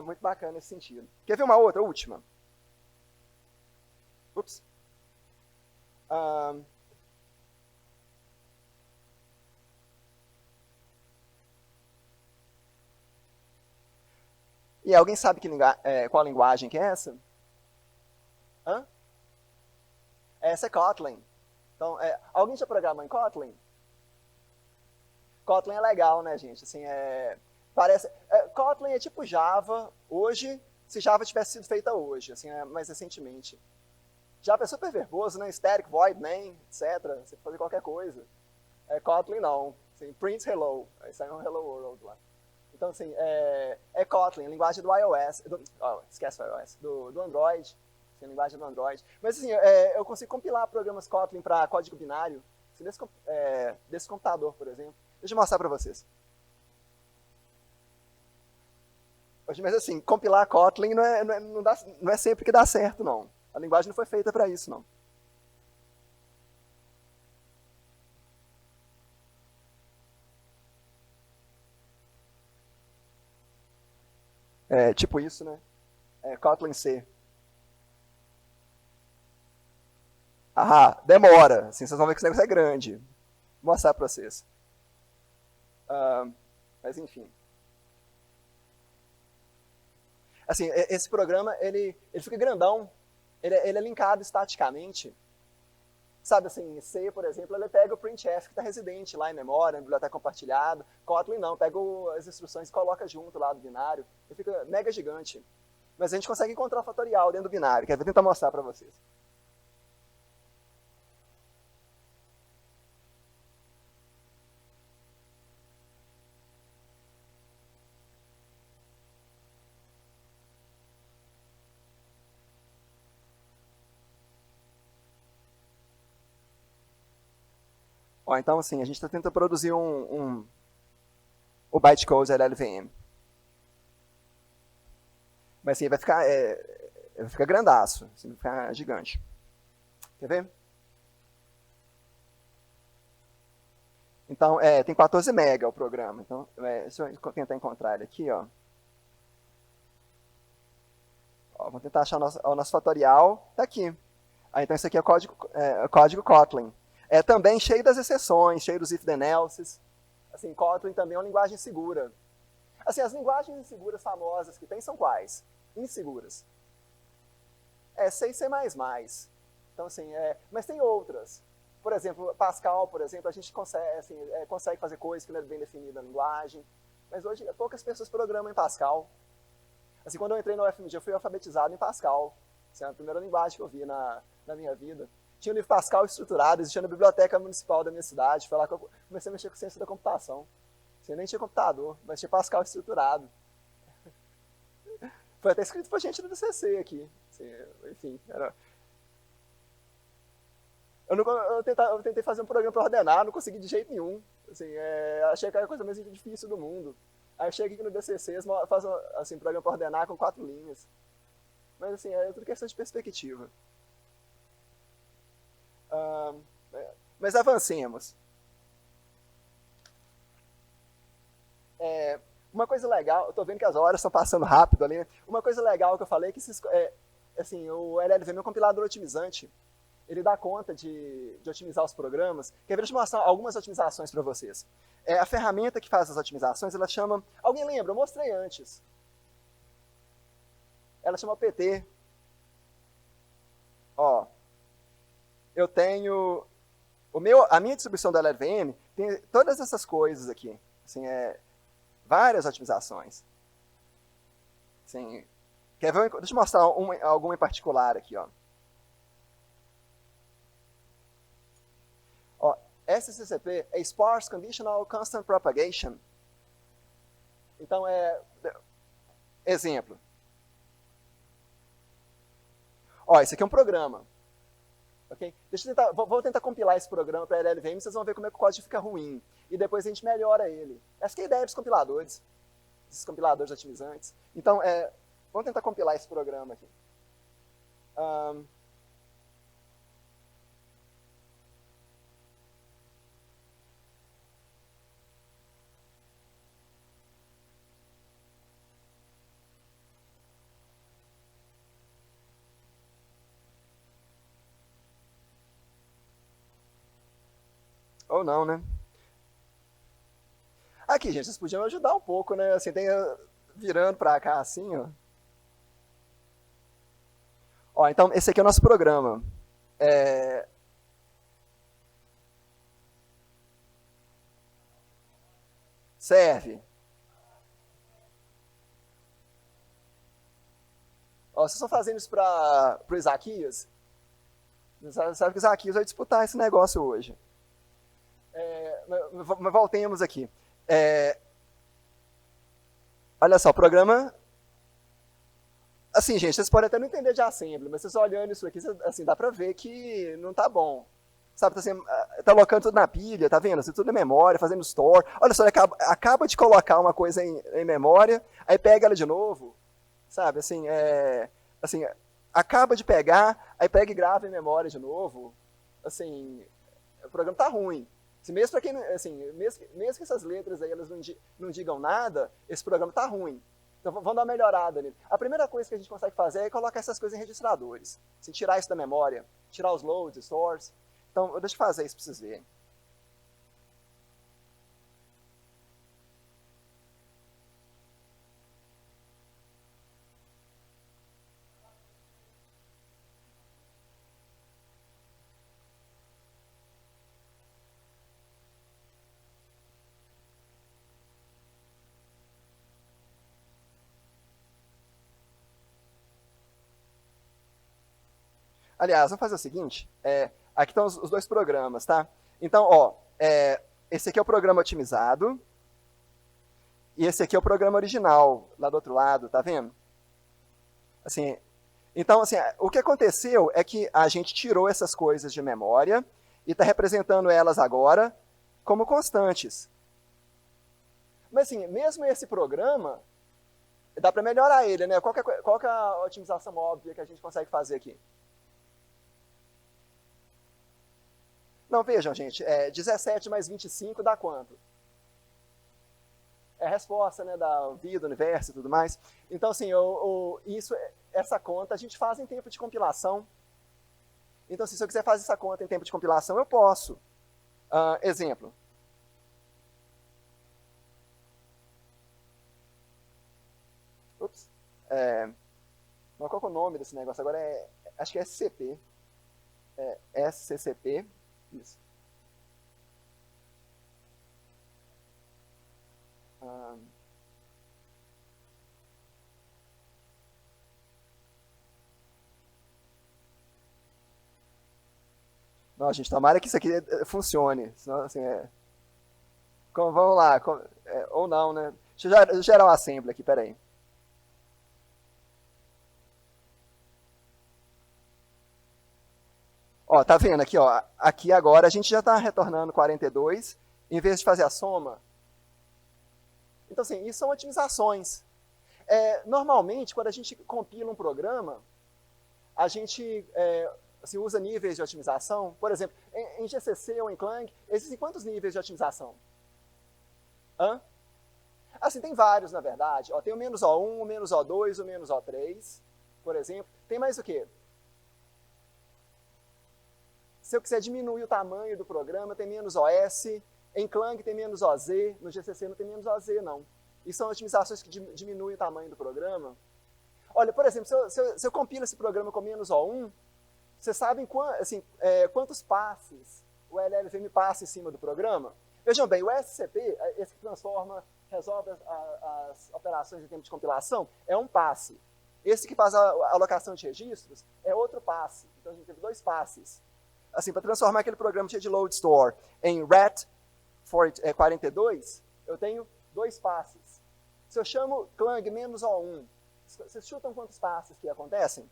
muito bacana nesse sentido. Quer ver uma outra, última? Ups. E alguém sabe qual linguagem que é essa? Hã? Essa é Kotlin. Então, alguém já programou em Kotlin? Kotlin é legal, né, gente? Assim, Kotlin é tipo Java hoje, se Java tivesse sido feita hoje, assim, mais recentemente. Java é super verboso, né? Static, void, main, etc. Você pode fazer qualquer coisa. Kotlin não. Assim, print hello. Aí sai um hello world lá. Então, assim, é Kotlin, a linguagem do iOS. Esquece o iOS. Do Android. Assim, a linguagem do Android. Mas, assim, eu consigo compilar programas Kotlin para código binário. assim, desse computador, por exemplo. Deixa eu mostrar para vocês. Mas assim, compilar Kotlin não é sempre que dá certo, não. A linguagem não foi feita para isso, não. É tipo isso, né? Kotlin C. Demora. Assim, vocês vão ver que esse negócio é grande. Vou mostrar para vocês. Mas enfim. Assim, esse programa, ele fica grandão. Ele é linkado estaticamente. Sabe assim, C, por exemplo, ele pega o printf que está residente lá em memória, na biblioteca compartilhada. Kotlin não, pega as instruções e coloca junto lá do binário. Ele fica mega gigante. Mas a gente consegue encontrar o fatorial dentro do binário, que eu vou tentar mostrar para vocês. Então, assim, a gente está tentando produzir o bytecode LLVM. Mas, assim, vai ficar grandaço, assim, vai ficar gigante. Quer ver? Então, tem 14 mega o programa. Então, se eu tentar encontrar ele aqui, ó. Vamos tentar achar o nosso fatorial. Está aqui. Então, isso aqui é o código Kotlin. É também cheio das exceções, cheio dos if-then else's. Assim, Kotlin também é uma linguagem segura. Assim, as linguagens inseguras famosas que tem são quais? Inseguras. C e C++. Então, assim, mas tem outras. Por exemplo, Pascal, por exemplo, a gente consegue fazer coisas que não é bem definida na linguagem. Mas hoje poucas pessoas programam em Pascal. Assim, quando eu entrei no UFMG, eu fui alfabetizado em Pascal. Essa é a primeira linguagem que eu vi na minha vida. Tinha o livro Pascal estruturado, existia na biblioteca municipal da minha cidade. Foi lá que eu comecei a mexer com ciência da computação. Assim, nem tinha computador, mas tinha Pascal estruturado. Foi até escrito pra gente no DCC aqui. Assim, enfim, eu tentei fazer um programa para ordenar, não consegui de jeito nenhum. Assim, achei que era a coisa mais difícil do mundo. Aí eu cheguei aqui no DCC, eles fazem assim, um programa para ordenar com 4 linhas. Mas assim, é tudo questão de perspectiva. Mas avancemos. Uma coisa legal, eu estou vendo que as horas estão passando rápido ali, né? Uma coisa legal que eu falei é que assim, o LLVM é um compilador otimizante. Ele dá conta de otimizar os programas. Quer ver? Deixa eu mostrar algumas otimizações para vocês. A ferramenta que faz as otimizações, ela chama... Alguém lembra? Eu mostrei antes. Ela chama PT. Eu tenho... A minha distribuição do LLVM tem todas essas coisas aqui. Assim, várias otimizações. Assim, quer ver? Deixa eu mostrar alguma em particular aqui. SCCP é Sparse Conditional Constant Propagation. Então, exemplo. Esse aqui é um programa. Okay? Vou tentar compilar esse programa para LLVM, vocês vão ver como é que o código fica ruim. E depois a gente melhora ele. Essa que é a ideia dos compiladores. Esses compiladores otimizantes. Então, vamos tentar compilar esse programa aqui. Ou não, né? Aqui, gente, vocês podiam ajudar um pouco, né? Assim, virando pra cá, assim, então, esse aqui é o nosso programa. Serve. Vocês estão fazendo isso para o Isaquias? Sabe que o Isaquias vai disputar esse negócio hoje. Mas voltemos aqui. Olha só, o programa... Assim, gente, vocês podem até não entender de assembly, mas vocês olhando isso aqui, assim, dá pra ver que não tá bom. sabe, tá alocando tudo na pilha, tá vendo? Assim, tudo na memória, fazendo store. Olha só, ele acaba de colocar uma coisa em memória, aí pega ela de novo, sabe? Assim, acaba de pegar, aí pega e grava em memória de novo. Assim, o programa tá ruim. Assim, mesmo para quem, assim, mesmo que essas letras aí elas não digam nada, esse programa tá ruim. Então vamos dar uma melhorada nele. A primeira coisa que a gente consegue fazer é colocar essas coisas em registradores. Assim, tirar isso da memória, tirar os loads, stores. Então, deixa eu fazer isso para vocês verem. Aliás, vamos fazer o seguinte, aqui estão os dois programas, tá? Então, ó, esse aqui é o programa otimizado, e esse aqui é o programa original, lá do outro lado, tá vendo? Assim, então, assim, o que aconteceu é que a gente tirou essas coisas de memória e está representando elas agora como constantes. Mas, assim, mesmo esse programa, dá para melhorar ele, né? Qual que é a otimização óbvia que a gente consegue fazer aqui? Não, vejam, gente, 17 mais 25 dá quanto? É a resposta, né, da vida, universo e tudo mais. Então, assim, essa conta a gente faz em tempo de compilação. Então, assim, se eu quiser fazer essa conta em tempo de compilação, eu posso. Exemplo. Ups. Qual é o nome desse negócio? Agora acho que é SCP. SCCP. Isso. Não, gente, tomara que isso aqui funcione. Senão, assim, vamos lá. Ou não, né? Deixa eu gerar um assembly aqui, peraí. Ó, tá vendo aqui, ó? Aqui agora a gente já está retornando 42, em vez de fazer a soma. Então, assim, isso são otimizações. Normalmente, quando a gente compila um programa, a gente assim, usa níveis de otimização. Por exemplo, em GCC ou em Clang, existem quantos níveis de otimização? Assim, tem vários, na verdade. Ó, tem o menos O1, o menos O2, o menos O3, por exemplo. Tem mais o quê? Se eu quiser diminuir o tamanho do programa, tem menos OS. Em Clang tem menos OZ. No GCC não tem menos OZ, não. E são otimizações que diminuem o tamanho do programa. Olha, por exemplo, se eu compilo esse programa com menos O1, vocês sabem quantos passes o LLVM passa em cima do programa? Vejam bem, o SCP, esse que resolve as operações em tempo de compilação, é um passe. Esse que faz a alocação de registros é outro passe. Então a gente teve dois passes. Assim, para transformar aquele programa de load store em RET 42, eu tenho dois passes. Se eu chamo Clang menos O1, vocês chutam quantos passes que acontecem?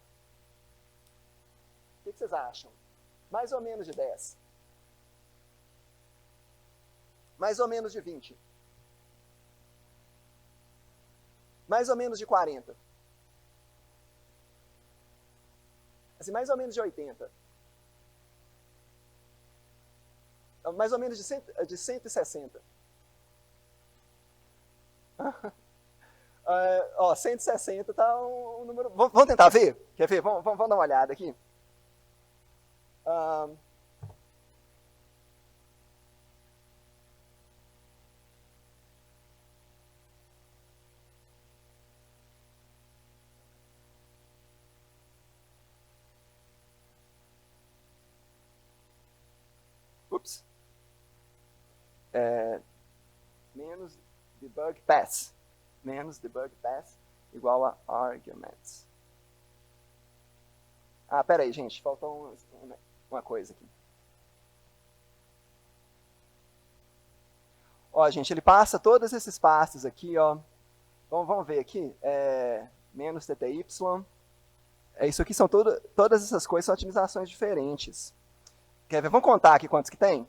O que vocês acham? Mais ou menos de 10. Mais ou menos de 20. Mais ou menos de 40. Assim, mais ou menos de 80. Mais ou menos de 160. 160 está um número... Vamos tentar ver? Quer ver? Vamos dar uma olhada aqui. Ups. Menos debug pass. Menos debug pass igual a arguments. Pera aí, gente. Faltou uma coisa aqui. Ó, gente, ele passa todos esses passos aqui, ó. Vamos ver aqui. Menos TTY. Isso aqui são todas essas coisas são otimizações diferentes. Quer ver? Vamos contar aqui quantos que tem?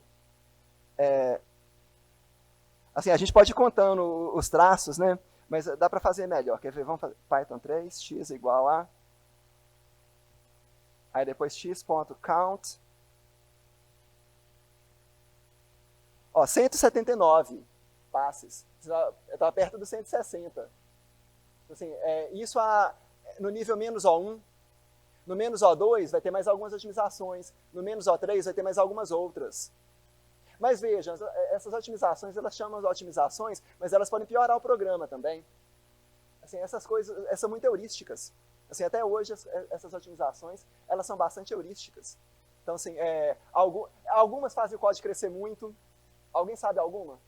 Assim, a gente pode ir contando os traços, né? Mas dá para fazer melhor. Quer ver? Vamos fazer Python 3, x igual a... Aí depois x.count. Ó, 179 passes. Eu estava perto dos 160. Assim, isso no nível menos O1. No menos O2 vai ter mais algumas otimizações. No menos O3 vai ter mais algumas outras. Mas vejam, essas otimizações, elas chamam de otimizações, mas elas podem piorar o programa também. Assim, essas coisas são muito heurísticas. Assim, até hoje, essas otimizações, elas são bastante heurísticas. Então, assim, algumas fazem o código crescer muito. Alguém sabe alguma?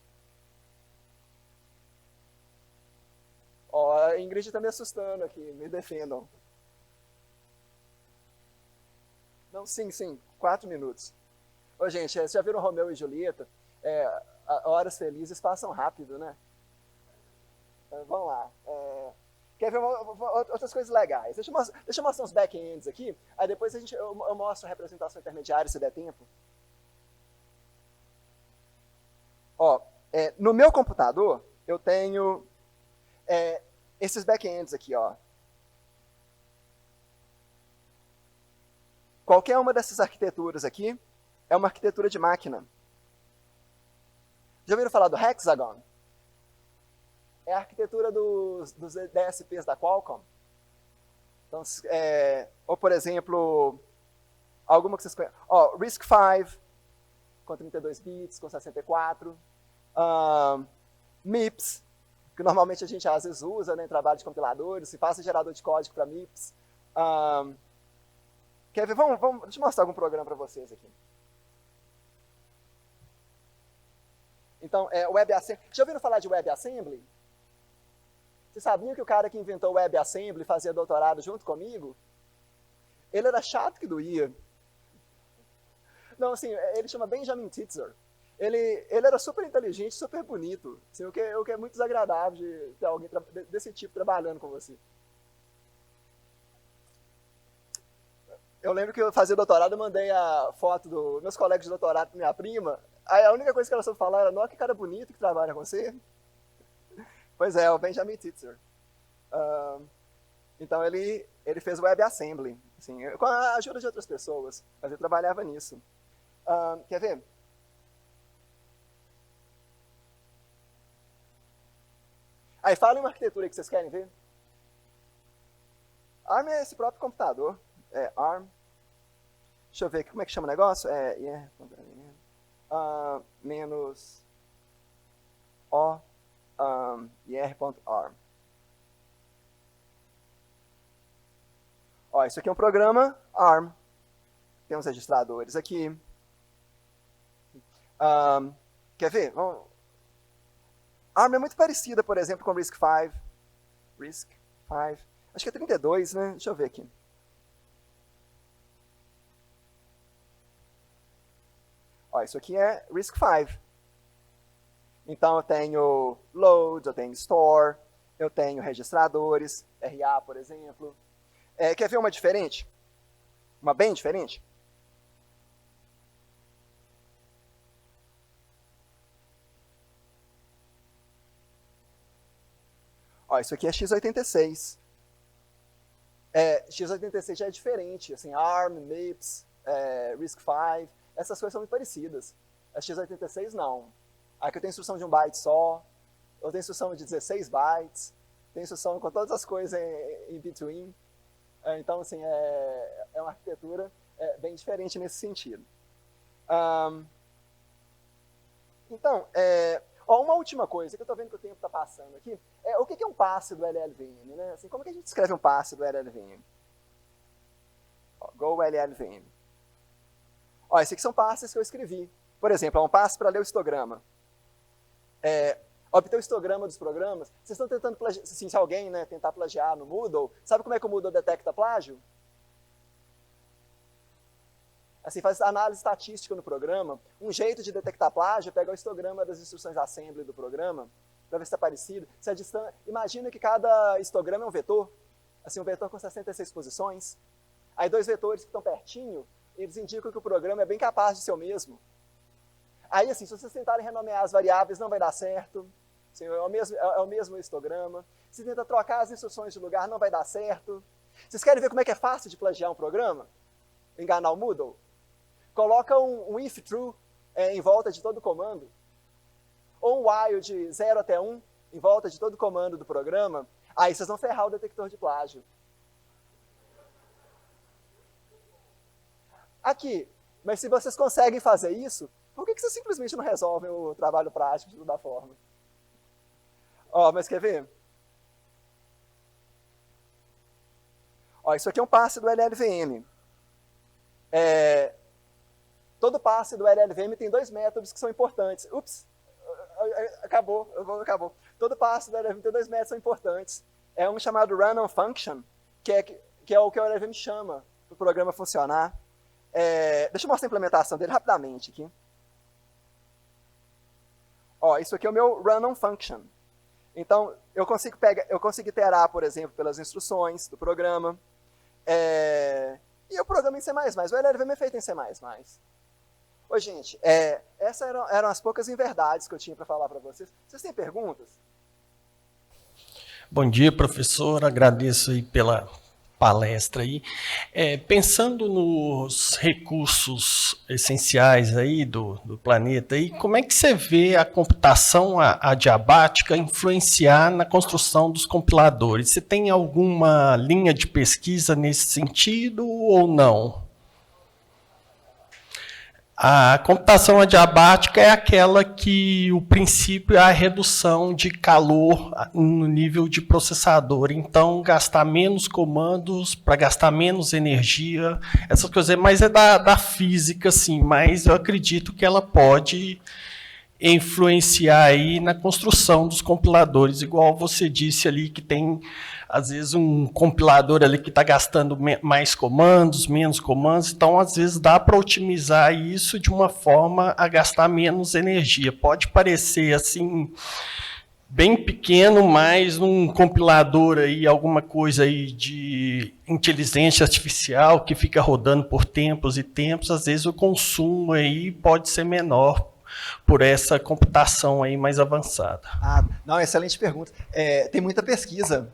Ó, a Ingrid está me assustando aqui, me defendam. Não, sim, 4 minutos. Ô, gente, vocês já viram Romeu e Julieta? Horas felizes passam rápido, né? Vamos lá. Quer ver outras coisas legais? Deixa eu mostrar uns back-ends aqui, aí depois eu mostro a representação intermediária, se der tempo. Ó, no meu computador, eu tenho esses back-ends aqui, ó. Qualquer uma dessas arquiteturas aqui é uma arquitetura de máquina. Já ouviram falar do Hexagon? É a arquitetura dos DSPs da Qualcomm. Então, ou, por exemplo, alguma que vocês conhecem. Ó, RISC-V, com 32 bits, com 64. MIPS, que normalmente a gente às vezes usa, né, em trabalho de compiladores, se faça gerador de código para MIPS. Quer ver? Deixa eu mostrar algum programa para vocês aqui. Então, WebAssembly. Já ouviram falar de WebAssembly? Vocês sabiam que o cara que inventou o WebAssembly fazia doutorado junto comigo? Ele era chato que doía. Não, assim, ele chama Benjamin Titzer. Ele era super inteligente, super bonito. Assim, o que é muito desagradável de ter alguém desse tipo trabalhando com você. Eu lembro que eu fazia doutorado, eu mandei a foto dos meus colegas de doutorado para minha prima. Aí a única coisa que ela soube falar era: nossa, que cara bonito que trabalha com você. Pois é, o Benjamin Titzer. Então ele fez o WebAssembly, assim, com a ajuda de outras pessoas, mas ele trabalhava nisso. Quer ver? Aí fala uma arquitetura que vocês querem ver. ARM é esse próprio computador. ARM. Deixa eu ver aqui, como é que chama o negócio? Menos O ir.arm. Ó, isso aqui é um programa ARM. Tem uns registradores aqui. Quer ver? ARM é muito parecida, por exemplo, com RISC-V. RISC-V. Acho que é 32, né? Deixa eu ver aqui. Ó, isso aqui é RISC-V. Então eu tenho load, eu tenho store, eu tenho registradores, RA, por exemplo. Quer ver uma diferente? Uma bem diferente? Ó, isso aqui é x86. x86 já é diferente, assim, ARM, MIPS, RISC-V, essas coisas são muito parecidas. A x86 não. Aqui eu tenho instrução de 1 byte só, eu tenho instrução de 16 bytes, tenho instrução com todas as coisas em between. Então, assim, é uma arquitetura bem diferente nesse sentido. Então, uma última coisa, que eu estou vendo que o tempo está passando aqui, o que é um passe do LLVM? Né? Assim, como é que a gente escreve um passe do LLVM? Go LLVM. Ó, esses aqui são passes que eu escrevi. Por exemplo, um passe para ler o histograma. Obter o histograma dos programas. Vocês estão tentando plagiar, assim, se alguém, né, tentar plagiar no Moodle, sabe como é que o Moodle detecta plágio? Assim, faz análise estatística no programa. Um jeito de detectar plágio é pegar o histograma das instruções assembly do programa, para ver se está parecido. Se é distante, imagina que cada histograma é um vetor, assim, um vetor com 66 posições. Aí 2 vetores que estão pertinho, eles indicam que o programa é bem capaz de ser o mesmo. Aí, assim, se vocês tentarem renomear as variáveis, não vai dar certo. Assim, é o mesmo histograma. Se tenta trocar as instruções de lugar, não vai dar certo. Vocês querem ver como é que é fácil de plagiar um programa? Enganar o Moodle? Coloca um if true em volta de todo o comando. Ou um while de 0 até 1 em volta de todo o comando do programa. Aí vocês vão ferrar o detector de plágio. Aqui, mas se vocês conseguem fazer isso, por que vocês simplesmente não resolvem o trabalho prático de toda forma? Ó, mas quer ver? Ó, isso aqui é um passe do LLVM. Todo passe do LLVM tem dois métodos que são importantes. Ups, acabou. Todo passe do LLVM tem dois métodos que são importantes. É um chamado run-on function, que é o que o LLVM chama para o programa funcionar. Deixa eu mostrar a implementação dele rapidamente aqui. Ó, isso aqui é o meu run-on function. Então, eu consigo iterar, por exemplo, pelas instruções do programa. E eu programo em C++. O LLVM é feito em C++. Ô, gente, essas eram as poucas inverdades que eu tinha para falar para vocês. Vocês têm perguntas? Bom dia, professor. Agradeço aí pela palestra aí. Pensando nos recursos essenciais aí do planeta, aí, como é que você vê a computação adiabática influenciar na construção dos compiladores? Você tem alguma linha de pesquisa nesse sentido ou não? A computação adiabática é aquela que o princípio é a redução de calor no nível de processador. Então, gastar menos comandos para gastar menos energia, essas coisas. Mas é da física, sim. Mas eu acredito que ela pode influenciar aí na construção dos compiladores, igual você disse ali que tem, às vezes, um compilador ali que está gastando mais comandos, menos comandos, então, às vezes, dá para otimizar isso de uma forma a gastar menos energia. Pode parecer, assim, bem pequeno, mas um compilador aí, alguma coisa aí de inteligência artificial que fica rodando por tempos e tempos, às vezes o consumo aí pode ser menor por essa computação aí mais avançada. Não, excelente pergunta. Tem muita pesquisa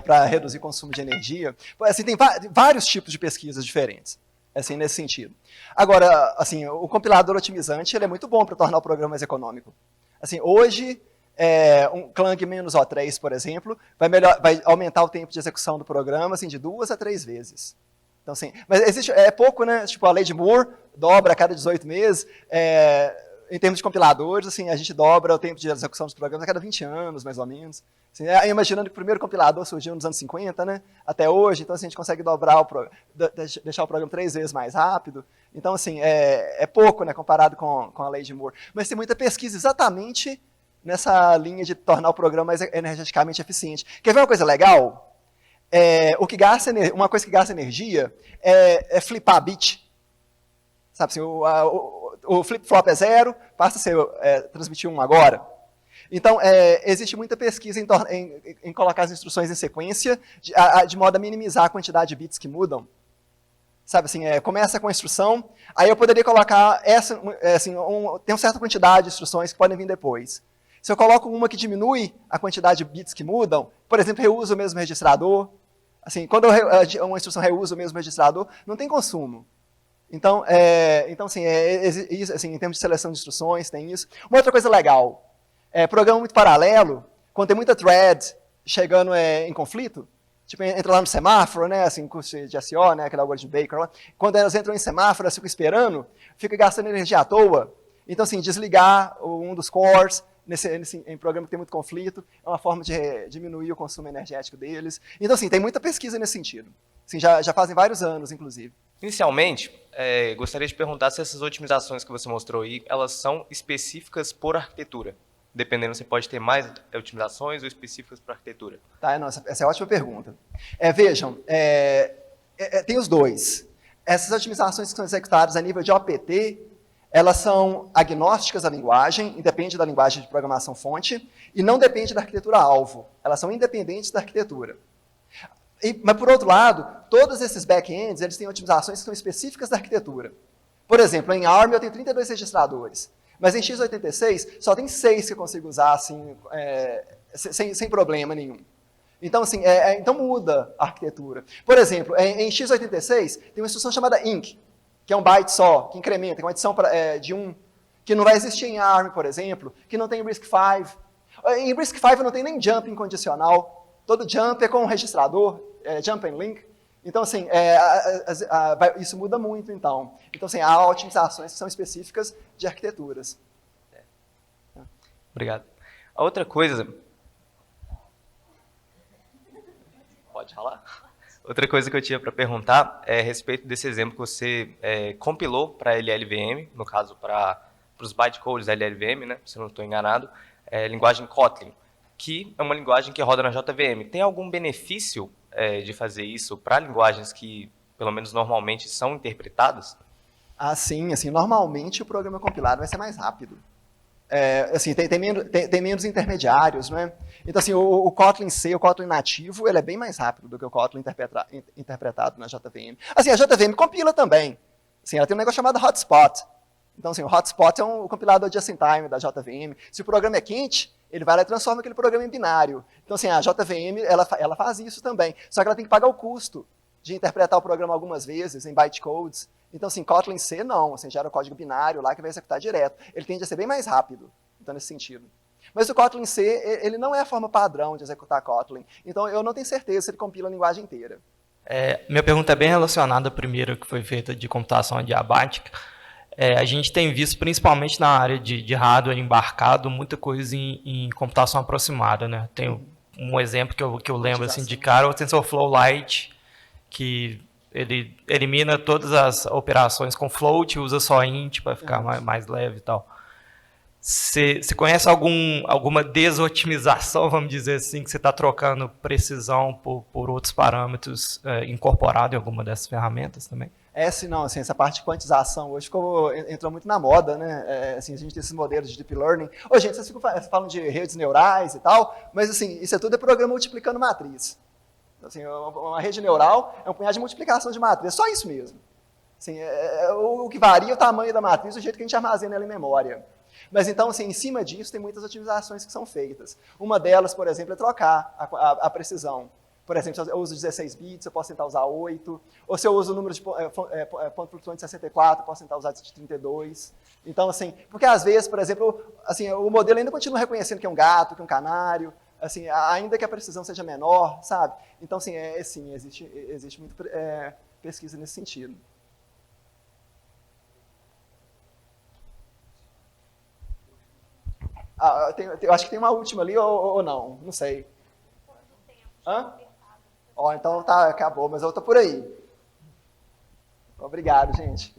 para reduzir o consumo de energia. Assim, tem vários tipos de pesquisas diferentes, assim, nesse sentido. Agora, assim, o compilador otimizante ele é muito bom para tornar o programa mais econômico. Assim, hoje, um Clang -O3, por exemplo, vai aumentar o tempo de execução do programa assim, de 2 a 3 vezes. Então, assim, mas é pouco, né? Tipo, a lei de Moore dobra a cada 18 meses. Em termos de compiladores, assim, a gente dobra o tempo de execução dos programas a cada 20 anos, mais ou menos. Assim, imaginando que o primeiro compilador surgiu nos anos 50, né, até hoje, então assim, a gente consegue dobrar deixar o programa 3 vezes mais rápido. Então, assim, é pouco, né, comparado com a lei de Moore. Mas tem muita pesquisa exatamente nessa linha de tornar o programa mais energeticamente eficiente. Quer ver uma coisa legal? Uma coisa que gasta energia é flipar bit. Sabe assim, o flip-flop é 0, passa a ser transmitir 1 agora. Então, existe muita pesquisa em colocar as instruções em sequência, de modo a minimizar a quantidade de bits que mudam. Sabe assim, começa com a instrução, aí eu poderia colocar tem uma certa quantidade de instruções que podem vir depois. Se eu coloco uma que diminui a quantidade de bits que mudam, por exemplo, reuso o mesmo registrador. Assim, quando uma instrução reusa o mesmo registrador, não tem consumo. Então, assim, em termos de seleção de instruções, tem isso. Uma outra coisa legal, programa muito paralelo, quando tem muita thread chegando em conflito, tipo, entra lá no semáforo, né, assim, curso de SEO, né, aquele algoritmo Baker lá, quando elas entram em semáforo, elas ficam esperando, fica gastando energia à toa. Então, assim, desligar um dos cores em programa que tem muito conflito é uma forma de diminuir o consumo energético deles. Então, assim, tem muita pesquisa nesse sentido. Assim, já fazem vários anos, inclusive. Inicialmente, gostaria de perguntar se essas otimizações que você mostrou aí, elas são específicas por arquitetura. Dependendo, você pode ter mais otimizações ou específicas para arquitetura. Tá, não, essa é uma ótima pergunta. Vejam, tem os dois. Essas otimizações que são executadas a nível de OPT, elas são agnósticas à linguagem, independe da linguagem de programação fonte, e não depende da arquitetura alvo. Elas são independentes da arquitetura. Mas, por outro lado, todos esses back-ends, eles têm otimizações que são específicas da arquitetura. Por exemplo, em ARM eu tenho 32 registradores, mas em x86 só tem 6 que eu consigo usar assim, sem problema nenhum. Então, assim, então muda a arquitetura. Por exemplo, em x86 tem uma instrução chamada inc, que é um byte só, que incrementa, que é uma adição de 1, que não vai existir em ARM, por exemplo, que não tem RISC-V. Em RISC-V não tem nem jump incondicional. Todo jump é com um registrador, jump and link. Então, assim, isso muda muito, então. Então, assim, há otimizações que são específicas de arquiteturas. Obrigado. A outra coisa... Pode falar? Outra coisa que eu tinha para perguntar é a respeito desse exemplo que você compilou para LLVM, no caso para os bytecodes da LLVM, né, se eu não estou enganado, linguagem Kotlin, que é uma linguagem que roda na JVM. Tem algum benefício de fazer isso para linguagens que, pelo menos normalmente, são interpretadas? Sim, assim, normalmente o programa compilado vai ser mais rápido. Assim, tem menos intermediários, não é? Então, assim, o Kotlin C, o Kotlin nativo, ele é bem mais rápido do que o Kotlin interpretado na JVM. Assim, a JVM compila também. Assim, ela tem um negócio chamado hotspot. Então, assim, o hotspot é um compilador de just-in-time da JVM. Se o programa é quente, ele vai lá e transforma aquele programa em binário. Então, assim, a JVM, ela faz isso também. Só que ela tem que pagar o custo de interpretar o programa algumas vezes em bytecodes. Então, assim, Kotlin C não, assim, gera o código binário lá que vai executar direto. Ele tende a ser bem mais rápido, então, nesse sentido. Mas o Kotlin C, ele não é a forma padrão de executar Kotlin. Então, eu não tenho certeza se ele compila a linguagem inteira. Minha pergunta é bem relacionada à primeira que foi feita de computação adiabática. A gente tem visto, principalmente na área de hardware embarcado, muita coisa em computação aproximada, né? Tem um exemplo que eu lembro assim, de cara, o TensorFlow Lite, que ele elimina todas as operações com float, usa só int para ficar mais leve e tal. Você conhece alguma desotimização, vamos dizer assim, que você está trocando precisão por outros parâmetros incorporado em alguma dessas ferramentas também? Não, assim, essa parte de quantização hoje entrou muito na moda, né? Assim, a gente tem esses modelos de deep learning. Ô, gente, vocês falam de redes neurais e tal, mas assim, isso tudo é programa multiplicando matriz. Assim, uma rede neural é um punhado de multiplicação de matriz, só isso mesmo. Assim, o que varia é o tamanho da matriz, o jeito que a gente armazena ela em memória. Mas então, assim, em cima disso, tem muitas otimizações que são feitas. Uma delas, por exemplo, é trocar a precisão. Por exemplo, se eu uso 16 bits, eu posso tentar usar 8. Ou se eu uso o número de ponto flutuante de 64, eu posso tentar usar de 32. Então, assim, porque às vezes, por exemplo, assim, o modelo ainda continua reconhecendo que é um gato, que é um canário, assim, ainda que a precisão seja menor, sabe? Então, assim, existe muita pesquisa nesse sentido. Eu acho que tem uma última ali, ou não, não sei. Hã? Então tá, acabou, mas eu tô por aí. Obrigado, gente.